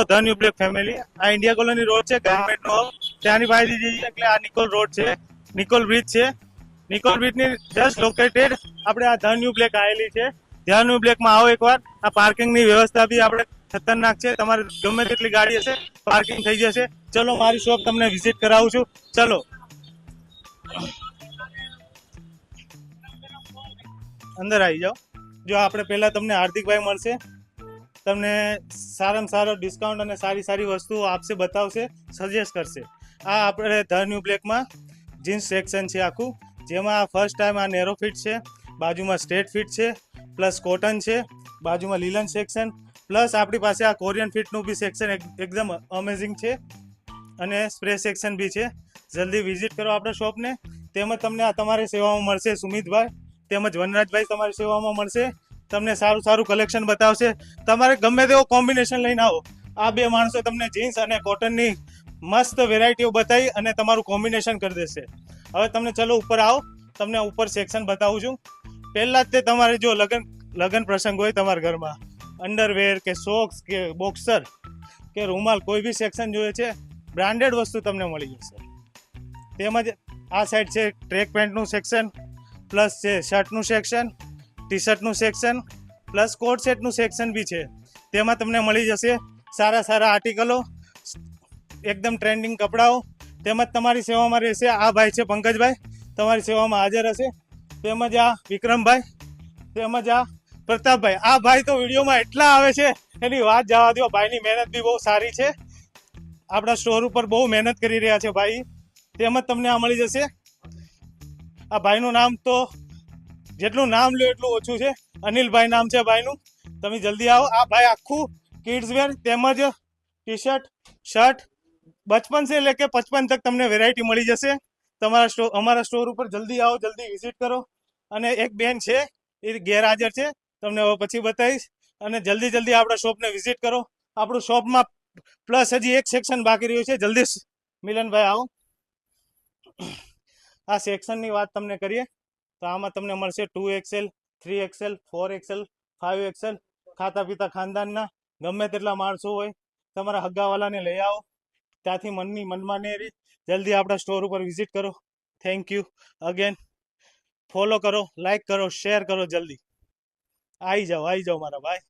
The new black family આ India colony road છે government નો ત્યાંની પાસેથી જઈએ એટલે આ નિકોલ રોડ છે, નિકોલ બ્રિજ છે. નિકોલ બ્રિજ ની જસ્ટ લોકેટેડ આપણે આ ધ ન્યુ બ્લેક આવેલી છે. ધ ન્યુ બ્લેક માં આવો એકવાર. આ પાર્કિંગ ની વ્યવસ્થા બી આપણે ખતરનાક છે. તમારે ગમે તેટલી ગાડી હશે પાર્કિંગ થઈ જશે. ચલો મારી શોપ તમને વિઝિટ કરાવું છું. ચલો અંદર આવી જાઓ. જો આપણે પહેલા તમને હાર્દિકભાઈ મળશે, તમને સારામાં સારો ડિસ્કાઉન્ટ અને સારી સારી વસ્તુઓ આપશે, બતાવશે, સજેસ્ટ કરશે. આ આપણે ધ ન્યુ બ્લેકમાં જીન્સ સેક્શન છે આખું, જેમાં ફર્સ્ટ ટાઈમ આ નેરો ફિટ છે, બાજુમાં સ્ટ્રેટ ફિટ છે, પ્લસ કોટન છે, બાજુમાં લીલન સેક્શન, પ્લસ આપણી પાસે આ કોરિયન ફિટનું બી સેક્શન એકદમ અમેઝિંગ છે અને સ્પ્રે સેક્શન બી છે. જલ્દી વિઝિટ કરો આપણા શોપને. તેમજ તમને આ તમારી સેવામાં મળશે સુમિતભાઈ તેમજ વનરાજભાઈ તમારી સેવામાં મળશે. તમને સારું સારું કલેક્શન બતાવશે. તમારે ગમે તેવો કોમ્બિનેશન લઈને આવો, આ બે માણસો તમને જીન્સ અને કોટનની મસ્ત વેરાયટીઓ બતાવી અને તમારું કોમ્બિનેશન કરી દેશે. હવે તમને ચલો ઉપર આવો, તમને ઉપર સેક્શન બતાવું છું. પહેલાં જ તે તમારે જો લગન પ્રસંગ હોય તમારા ઘરમાં, અંડરવેર કે સોક્સ કે બોક્સર કે રૂમાલ કોઈ બી સેક્શન જોઈએ છે, બ્રાન્ડેડ વસ્તુ તમને મળી જશે. તેમજ આ સાઈડ છે ટ્રેક પેન્ટનું સેક્શન, પ્લસ છે શર્ટનું સેક્શન, ટી શર્ટનું સેક્શન, પ્લસ કોટ સેટનું સેક્શન બી છે. તેમાં તમને મળી જશે સારા સારા આર્ટિકલો, એકદમ ટ્રેન્ડિંગ કપડાઓ. તેમજ તમારી સેવામાં રહેશે આ ભાઈ છે પંકજભાઈ, તમારી સેવામાં હાજર હશે. તેમજ આ વિક્રમભાઈ, તેમજ આ પ્રતાપભાઈ. આ ભાઈ તો વિડીયોમાં એટલા આવે છે એની વાત જવા દો. ભાઈની મહેનત બી બહુ સારી છે. આપણા સ્ટોર ઉપર બહુ મહેનત કરી રહ્યા છે ભાઈ. તેમજ તમને આ મળી જશે. આ ભાઈનું નામ તો જેટલું નામ લો એટલું ઓછું છે. અનિલભાઈ નામ છે ભાઈનું. તમે જલ્દી આવો. આ ભાઈ આખું કિડ્સ વેર તેમજ ટી શર્ટ, શર્ટ 55 से लेके 55 तक તમને વેરાયટી મળી જશે. અમારા સ્ટોર ઉપર જલ્દી આવો, જલ્દી વિઝિટ કરો. અને એક બેન છે એ ગેરહાજર છે, તમને હવે પછી બતાવીશ. અને જલ્દી આપણા શોપને વિઝિટ કરો. આપણું શોપમાં પ્લસ હજી એક સેક્શન બાકી રહ્યું છે. જલ્દી મિલનભાઈ આવો. આ સેક્શનની વાત તમને કરીએ તો આમાં તમને મળશે 2XL, 3XL, 4XL, 5XL. ખાતા પીતા ખાનદાનના ગમે તેટલા માણસો હોય, તમારા હગ્ગાવાલાને લઈ આવો. ત્યાંથી મનમાની રહી. જલ્દી આપણા સ્ટોર ઉપર વિઝિટ કરો. Thank you again. ફોલો કરો, લાઈક કરો, શેર કરો. જલ્દી આવી જાઓ મારા ભાઈ.